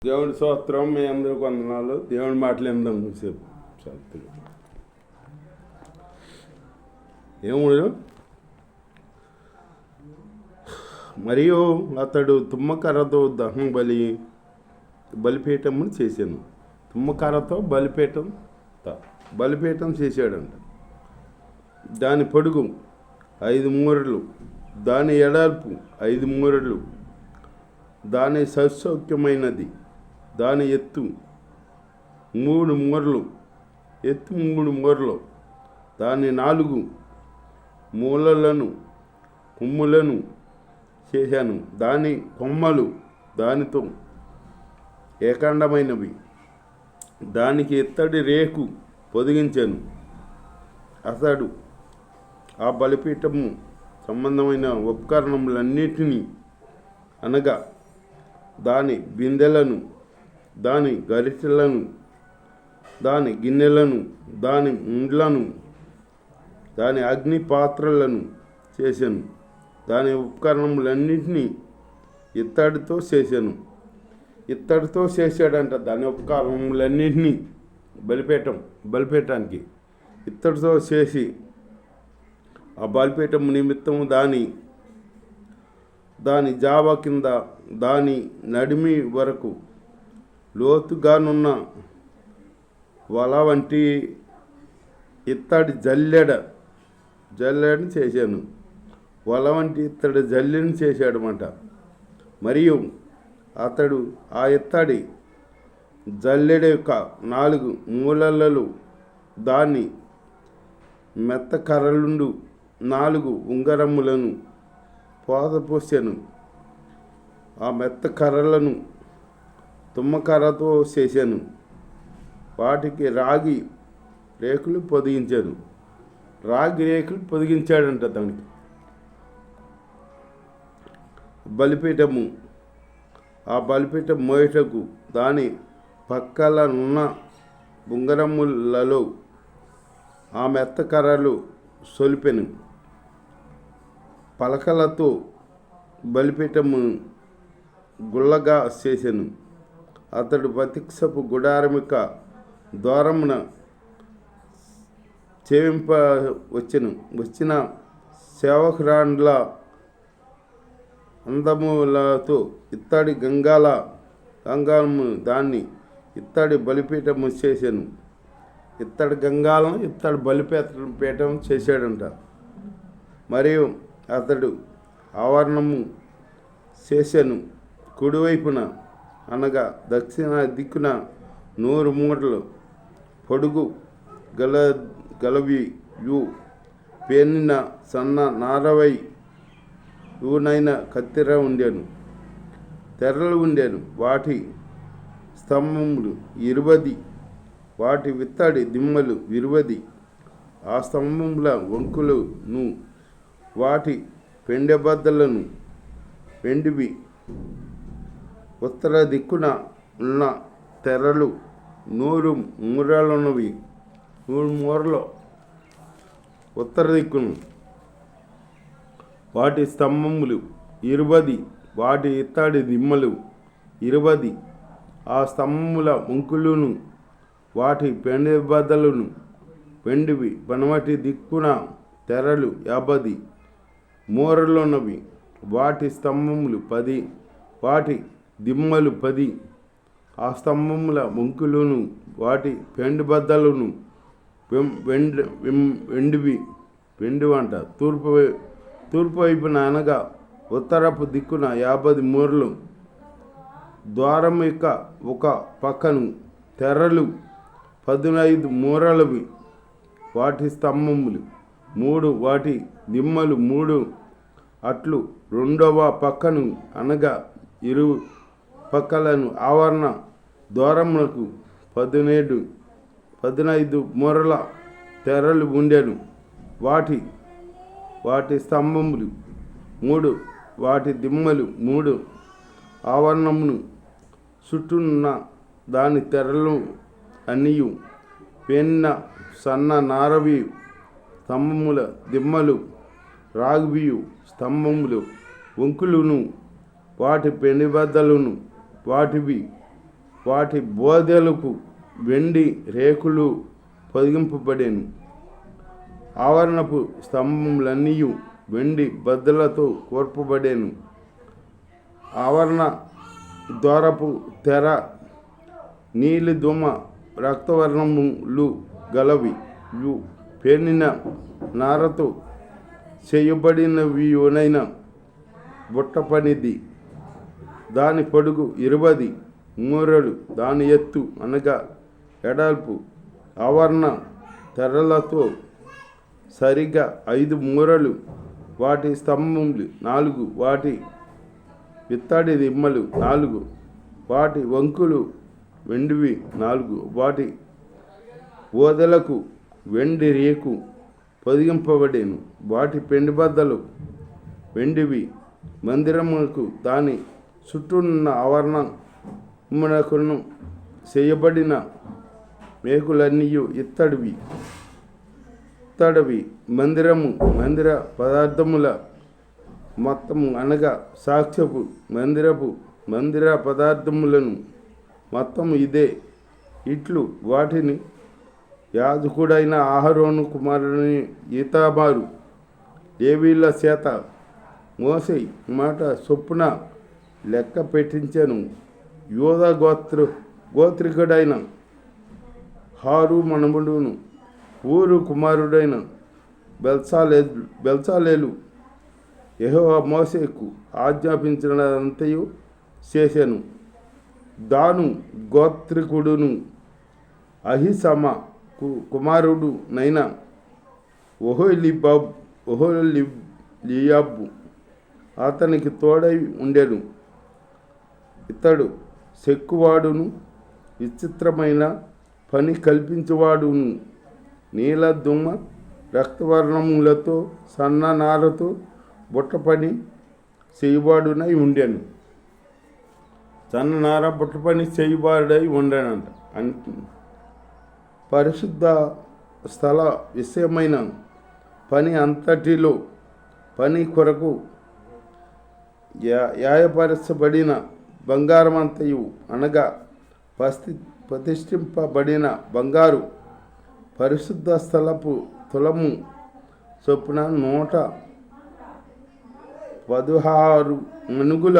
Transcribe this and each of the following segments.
దేవుడి స్తోత్రం. మీ అందరూ వందనాలు. దేవుడి మాటలు ఎందాం సేపు సత్తులు. ఏముడు మరియు అతడు తుమ్మకర్రతో దహన బలిపీఠమును చేశాను. తుమ్మకర్రతో బలిపీఠం చేశాడంట. దాని పొడుగు 5 మూరలు, దాని ఎడల్పు 5 మూరలు, దాని సౌఖ్యమైనది. దాని ఎత్తు 3 మూరలు, దాని 4 మూలలను కొమ్ములను చేశాను. దాని కొమ్మలు దానితో ఏకాండమైనవి. దానికి ఇత్తడి రేకు పొదిగించాను. అతడు ఆ బలిపీఠము సంబంధమైన ఉపకరణములన్నిటినీ, అనగా దాని బిందెలను, దాని గరిటెలను, దాని గిన్నెలను, దాని ముండ్లను, దాని అగ్ని పాత్రలను చేశాను. దాని ఉపకరణములన్నింటినీ ఇత్తడితో చేశాను. ఇత్తడితో చేశాడంట. దాని ఉపకరణములన్నింటినీ బలిపీఠానికి ఇత్తడితో చేసి ఆ బలిపీఠం నిమిత్తం దాని జావ కింద దాని నడిమి వరకు లోతుగానున్న వల వంటి ఇత్తడి జల్లెడని చేశాను. వల వంటి ఇత్తడి జల్లెని చేశాడనమాట. మరియు అతడు ఆ ఇత్తడి జల్లెడ యొక్క 4 మూలలలో దాన్ని మెత్త కర్రలుండు 4 ఉంగరములను పోసాను. ఆ మెత్త కర్రలను తుమ్మకర్రతో చేశాను. వాటికి రాగి రేకులు పొదిగించాను. రాగి రేకులు పొదిగించాడంట. దానికి బలిపీఠము, ఆ బలిపీఠం మోయటకు దాని పక్కలనున్న ఉంగరములలో ఆ మెత్త కర్రలు సొలిపెను. పలకలతో బలిపీఠము గుల్లగా చేసెను. అతడు ప్రత్యక్షపు గుడారమిక ద్వారమున వచ్చిన సేవకురాండ్ల అందములతో ఇత్తడి గంగాళము దాన్ని ఇత్తడి బలిపీఠము చేశాను. ఇత్తడి గంగాళం ఇత్తడి బలిపీఠం చేశాడంట. మరియు అతడు ఆవరణము చేశాను. కుడివైపున, అనగా దక్షిణ దిక్కున 100 మూరలు పొడుగు గలవియు పేనిన సన్న నారవైనైన కత్తెర ఉండెను. తెరలు ఉండెను. వాటి స్తంభములు 20, వాటి విత్తడి దిమ్మలు 20. ఆ స్తంభముల వంకులను వాటి పెండెబద్దలను వెండివి. ఉత్తర దిక్కున ఉన్న తెరలు 100 మూరలున్నవి. 100 మూరలు ఉత్తర దిక్కును. వాటి స్తంభములు 20, వాటి ఇత్తడి దిమ్మలు 20. ఆ స్తంభముల వంకులను వాటి పెండెబద్దలను వెండివి. పనమటి దిక్కున తెరలు 50 మూరలున్నవి. వాటి స్తంభములు 10, వాటి దిమ్మలు 10. ఆ స్తంభముల వంకులను వాటి పెండెబద్దలను వెండివంట. తూర్పు వైపున, అనగా ఉత్తరపు దిక్కున 50 మూరలు. ద్వారం యొక్క ఒక పక్కను తెరలు 15 మూరలవి. వాటి స్తంభములు 3, వాటి దిమ్మలు 3. అట్లు రెండవ పక్కను, అనగా ఇరు పక్కలను ఆవరణ ద్వారములకు 15 మూరల తెరలు ఉండెను. వాటి స్తంభములు 3, వాటి దిమ్మలు 3. ఆవరణమును చుట్టూన్న దాని తెరలు అన్నియు పేనిన సన్న నారవి. స్తంభముల దిమ్మలు రాగివియు. స్తంభములు వంకులను వాటి పెనుబద్దలను వాటివి వాటి బోదెలకు వెండి రేకులు పొదిగింపబడెను. ఆవరణపు స్తంభములన్నీ వెండి బద్దలతో కోర్పబడెను. ఆవరణ ద్వారపు తెర నీలి దుమ రక్తవర్ణములు గలవి, పేనిన నారతో చేయబడినవియునైన బుట్ట పనిది. దాని పొడుగు 20 మూరలు, దాని ఎత్తు అనగా ఎడల్పు ఆవరణ తెరలతో సరిగా 5 మూరలు. వాటి స్తంభములు 4, వాటి ఇత్తడి దిమ్మలు 4, వాటి వంకులు వెండివి 4, వాటి ఓదలకు వెండి రేకు పొదిగింపబడేను. వాటి పెండిబద్దలు వెండివి. మందిరమునకు దాని చుట్టూనున్న ఆవరణమునకును చేయబడిన మేకులన్నీ ఇత్తడివి. మందిర పదార్థముల మొత్తము అనగా సాక్ష్యపు మందిర పదార్థములను మొత్తము ఇదే. ఇట్లు వాటిని యాజకుడైన అహరోను కుమారుని ఈతామారు లేవీయుల చేత మోసే మాట చొప్పున లెక్క పెట్టించెను. యూదా గోత్రికుడైన హారు మనముడును ఊరు కుమారుడైన బెల్సాలేలు యెహోవా మోసేకు ఆజ్ఞాపించినదంతయు చేసెను. దాను గోత్రికుడును అహిసమ కుమారుడు నైన ఒహొలియాబు అతనికి తోడై ఉండెను. ఇతడు చెక్కువాడును విచిత్రమైన పని కల్పించువాడును. నీల దుమ్మ రక్తవర్ణములతో సన్న నారతో బుట్ట పని చేయువాడునై ఉండెను. సన్ననార బుట్ట పని చేయువాడై ఉండెనంట. పరిశుద్ధ స్థల విషయమైన పని అంతటిలో పని కొరకు యాయపరచబడిన బంగారమంతయు అనగా ప్రతిష్ఠింపబడిన బంగారు పరిశుద్ధ స్థలపు తులము చొప్పున 116 మణుగుల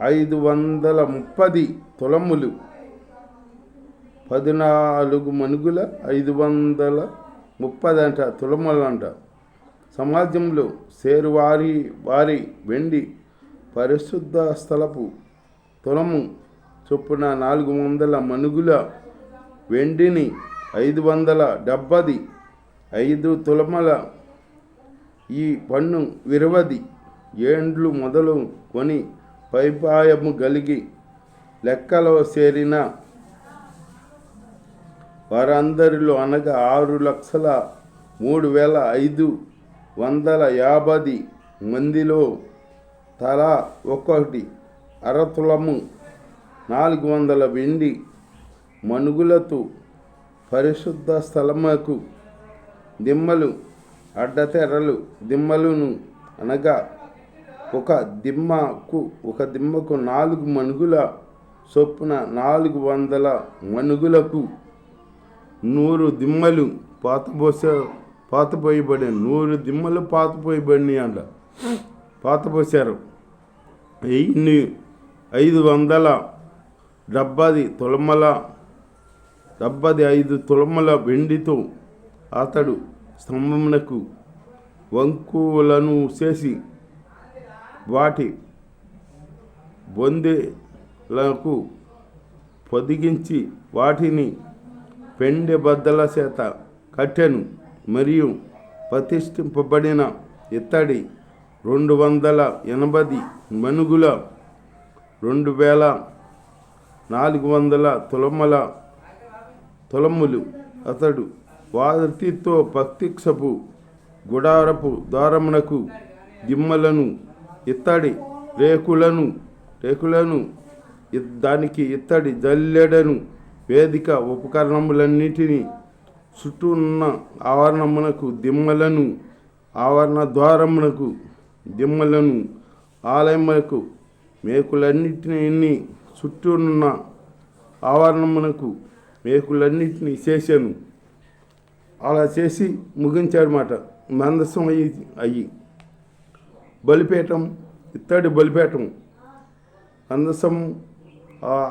530 తులములు. 14 మణుగుల 530 అంట తులములంట. సమాజంలో వారి వెండి పరిశుద్ధ స్థలపు తులము చొప్పున 400 మణుగుల వెండిని 570 5 తులముల. ఈ పన్ను 20 ఏండ్లు మొదలు కొని పైపాయము కలిగి లెక్కలో చేరిన వారందరిలో అనగా 6,03,550 మందిలో తలా ఒక్కొక్కటి అరతులము 400 వెండి మణుగులతో పరిశుద్ధ స్థలముకు దిమ్మలు అడ్డతెరలు దిమ్మలును అనగా ఒక దిమ్మకు 4 మణుగుల చొప్పున 400 మణుగులకు 100 దిమ్మలు పాతపోయబడి 100 దిమ్మలు పాతపోయబడినాయి అంట. పాతపోసారు. 575 తులముల వెండితో అతడు స్తంభమునకు వంకులను చేసి వాటి బొందెలకు పొదిగించి వాటిని పెండె బద్దల చేత కట్టెను. మరియు ప్రతిష్ఠింపబడిన ఇత్తడి 280 మణుగుల 2400 తులములు. అతడు వాటితో ప్రత్యక్షపు గుడారపు ద్వారమునకు దిమ్మలను ఇత్తడి రేకులను దానికి ఇత్తడి జల్లెడను వేదిక ఉపకరణములన్నిటినీ చుట్టూ ఉన్న ఆవరణమునకు దిమ్మలను ఆవరణ ద్వారమునకు దిమ్మలను ఆలయమునకు మేకులన్నిటిని చుట్టూనున్న ఆవరణమునకు మేకులన్నింటినీ చేశాను. అలా చేసి ముగించాడనమాట. మందసం అయ్యి బలిపీఠం, ఇత్తడి బలిపీఠం, మందసం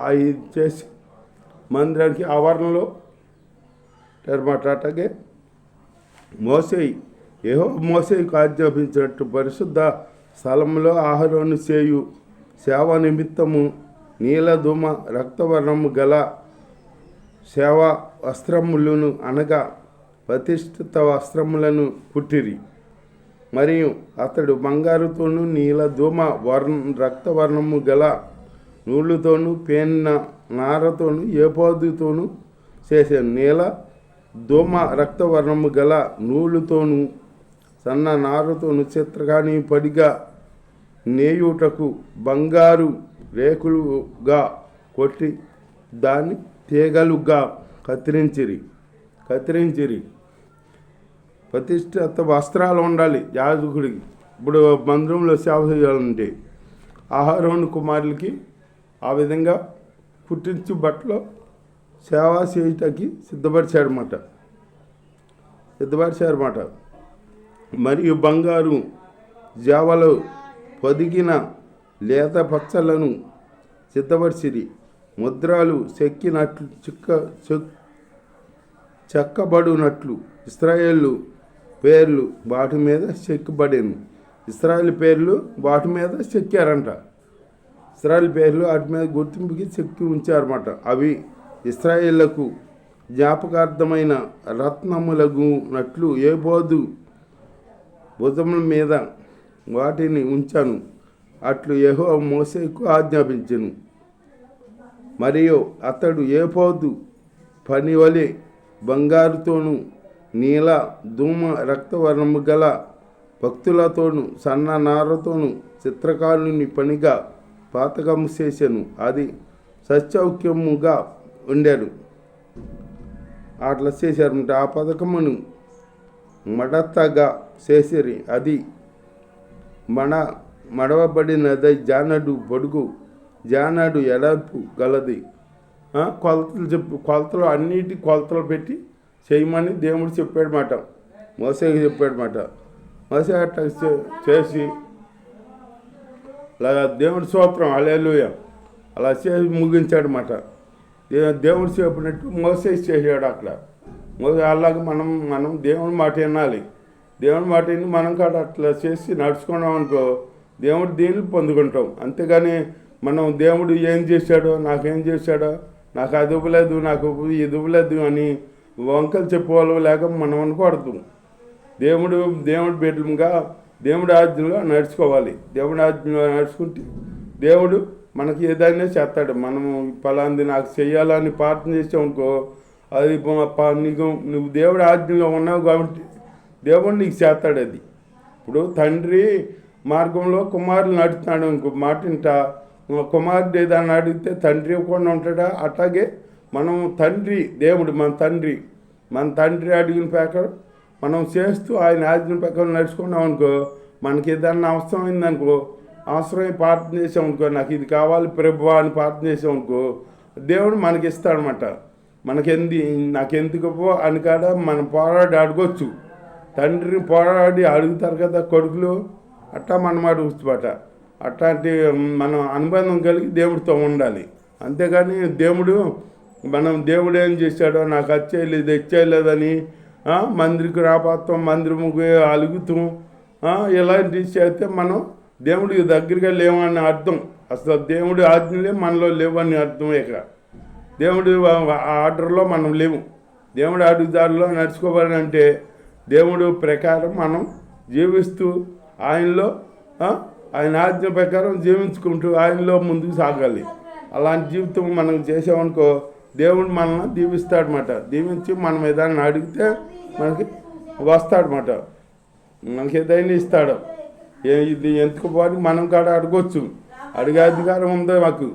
అవి చేసి మందిరానికి ఆవరణలో అనమాట. అట్లాగే మోసేయుకు ఆజ్ఞాపించినట్టు పరిశుద్ధ స్థలంలో ఆహారాన్ని చేయు సేవ నిమిత్తము నీలధూమ రక్తవర్ణము గల సేవా వస్త్రములను అనగా ప్రతిష్ఠిత వస్త్రములను కుట్టిరి. మరియు అతడు బంగారుతోనూ నీలధూమ రక్తవర్ణము గల నూలుతోనూ పేనిన నారతోనూ ఏపోదుతోనూ చేశాను. నీల ధూమ రక్తవర్ణము గల నూలుతోనూ సన్న నారతోనూ చిత్రకాని పడిగా నేయుటకు బంగారు రేకులుగా కొట్టి దాన్ని తీగలుగా కత్తిరించిరి. ప్రతిష్ఠిత వస్త్రాలు ఉండాలి యాజకుడికి. ఇప్పుడు మందిరంలో సేవ చేయాలంటే అహరోను కుమారులకి ఆ విధంగా కుట్టించి బట్టలు సేవ చేయటానికి సిద్ధపరిచారన్నమాట. మరియు బంగారు జావలు పొదిగిన లేత పచ్చలను సిద్ధపరిచిరి. ముద్రాలు చెక్కబడినట్లు ఇశ్రాయేలు పేర్లు వాటి మీద చెక్కబడేను. ఇశ్రాయేల్ పేర్లు వాటి మీద చెక్కారంట. ఇశ్రాయేల్ పేర్లు వాటి మీద గుర్తింపుకి చెక్కి ఉంచారన్నమాట. అవి ఇశ్రాయేళ్లకు జ్ఞాపకార్థమైన రత్నములగునట్లు ఏబోదు భుజముల మీద వాటిని ఉంచాను. అట్లు యెహోవా మోషేకు ఆజ్ఞాపించెను. మరియు అతడు ఏపోదు పని వలె బంగారుతోనూ నీల ధూమ రక్తవర్ణము గల భక్తులతోనూ సన్న నారతోనూ చిత్రకారుని పనిగా పాతకము చేశాను. అది సత్యౌక్యముగా ఉండాడు. అట్లా చేశారంటే ఆ పథకమును మడతగా చేసిరి. అది మడవబడినదై జానడు పొడుగు జానడు ఎడల్పు గలది. కొలతలు అన్నిటి కొలతలు పెట్టి చేయమని దేవుడు చెప్పాడన్నమాట. మోసేకి చెప్పాడన్నమాట. మోసే అట్లా చేసి అలా దేవుడి స్తోత్రం హల్లెలూయా అలా చేసి ముగించాడన్నమాట. దేవుడు చెప్పినట్టు మోసే చేసాడు. అట్లా అలాగే మనం దేవుడి మాట వినాలి. దేవుడి మాట విని మనం కాడ అట్లా చేసి నడుచుకున్నాం అనుకో దేవుడు దీన్ని పొందుకుంటాం. అంతేగాని మనం దేవుడు ఏం చేశాడో నాకేం చేశాడో నాకు అది ఇవ్వలేదు నాకు ఇది ఇవ్వలేదు అని వంకలు చెప్పుకోవాలి లేక మనం అనుకోవద్దు. దేవుడు బిడ్డలుగా దేవుడి ఆజ్ఞలో నడుచుకోవాలి. దేవుడి ఆజ్ఞలో నడుచుకుంటే దేవుడు మనకి ఏదైనా చేస్తాడు. మనము ఫలాంది నాకు చెయ్యాలని ప్రార్థన చేసామనుకో అది నువ్వు దేవుడి ఆజ్ఞలో ఉన్నావు కాబట్టి దేవుడు నీకు చేస్తాడు. అది ఇప్పుడు తండ్రి మార్గంలో కుమారులు నడుస్తున్నాడు ఇంకో మాట వింటా కుమారుడు ఏదైనా అడిగితే తండ్రి ఇవ్వకుండా ఉంటాడా? అట్లాగే మనం దేవుడు మన తండ్రి అడిగిన ప్రకారం మనం చేస్తూ ఆయన ఆజ్ఞ ప్రకారం నడుచుకున్నాం అనుకో మనకి ఏదన్నా అవసరమైందనుకో అవసరమై ప్రార్థన చేసామనుకో నాకు ఇది కావాలి ప్రభువా అని ప్రార్థన చేసామనుకో దేవుడు మనకి ఇస్తాడనమాట. నాకెందుకు అని కాడ మనం పోరాడి అడగొచ్చు. తండ్రిని పోరాడి అడుగుతారు కదా కొడుకులు, అట్టా మనం అడుగుతాట. అట్లాంటి మనం అనుబంధం కలిగి దేవుడితో ఉండాలి. అంతేగాని దేవుడు ఏం చేశాడో నాకు వచ్చేయలేదు ఇచ్చేయలేదని మందిరికి రాపోతాం మందిరముకి అలుగుతాం ఇలాంటివి చేస్తే మనం దేవుడికి దగ్గరగా లేవని అర్థం. అసలు దేవుడి ఆజ్ఞలే మనలో లేవని అర్థం. ఇక దేవుడి ఆర్డర్లో మనం లేవు. దేవుడి అడుగుదారిలో నడుచుకోవాలంటే దేవుడు ప్రకారం మనం జీవిస్తూ ఆయనలో ఆయన ఆజ్ఞ ప్రకారం జీవించుకుంటూ ఆయనలో ముందుకు సాగాలి. అలాంటి జీవితం మనం చేసామనుకో దేవుడు మనల్ని దీవిస్తాడనమాట. దీవించి మనం ఏదైనా అడిగితే మనకి వస్తాడనమాట. మనకి ఏదైనా ఇస్తాడు. ఇది ఎందుకు పోని మనం కాడ అడగొచ్చు. అడిగే అధికారం ఉందో మాకు.